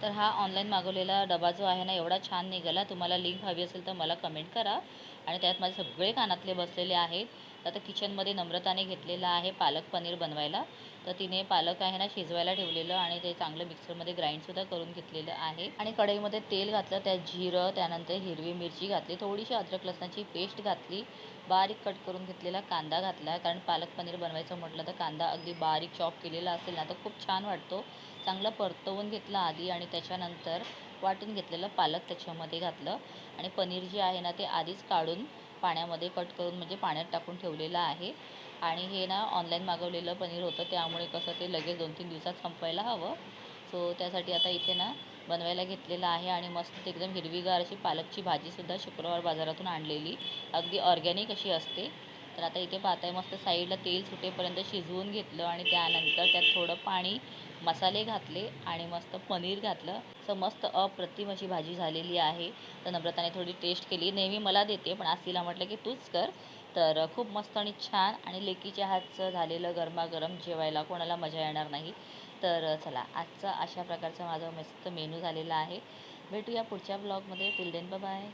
तर हा ऑनलाईन मागवलेला डबा जो आहे ना, एवढा छान निघाला. तुम्हाला लिंक हवी असेल तर मला कमेंट करा. आणि त्यात माझे सगळे कानातले बसलेले आहेत. तर आता किचनमध्ये नम्रताने घेतलेला आहे पालक पनीर बनवायला. तर तिने पालक आहे ना शिजवायला ठेवलेलं आणि ते चांगलं मिक्सरमध्ये ग्राइंडसुद्धा करून घेतलेलं आहे. आणि कढईमध्ये तेल घातलं, त्यात जिरं, त्यानंतर हिरवी मिरची घातली, थोडीशी अद्रक लसणाची पेस्ट घातली, बारीक कट करून घेतलेला कांदा घातला. कारण पालक पनीर बनवायचं म्हटलं तर कांदा अगदी बारीक चॉप केलेला असेल ना तर खूप छान वाटतो. चांगलं परतवून घेतलं आधी आणि त्याच्यानंतर वाटून घेतलेलं पालक त्याच्यामध्ये घातलं. आणि पनीर जे आहे ना ते आधीच काढून पाण्यामध्ये कट करून म्हणजे पाण्यात टाकून ठेवलेलं आहे. आणि हे ना ऑनलाईन मागवलेलं पनीर होतं, त्यामुळे कसं ते लगेच 2-3 दिवसात संपायला हवं. सो त्यासाठी आता इथे ना बनवायला घेतलेलं आहे. आणि मस्त एकदम हिरवीगार अशी पालकची भाजीसुद्धा शुक्रवार बाजारातून आणलेली, अगदी ऑर्गॅनिक अशी असते. तर आता इथे पाहताय मस्त साईडला तेल सुटेपर्यंत शिजवून घेतलं आणि त्यानंतर त्यात थोडं पाणी, मसाले घातले आणि मस्त पनीर घातलं. सो मस्त अप्रतिम अशी भाजी झालेली आहे. तर नम्रताने थोडी टेस्ट केली, नेहमी मला देते पण आज तिला म्हटलं की तूच कर. तर खूप मस्त आणि छान आणि लेकीच्या हातचं झालेलं गरमागरम जेवायला कोणाला मजा येणार नाही. तर चला, आजचा अशा प्रकारचा माझा मस्त मेनू झालेला आहे. भेटूया पुढच्या ब्लॉगमध्ये. Till then bye bye.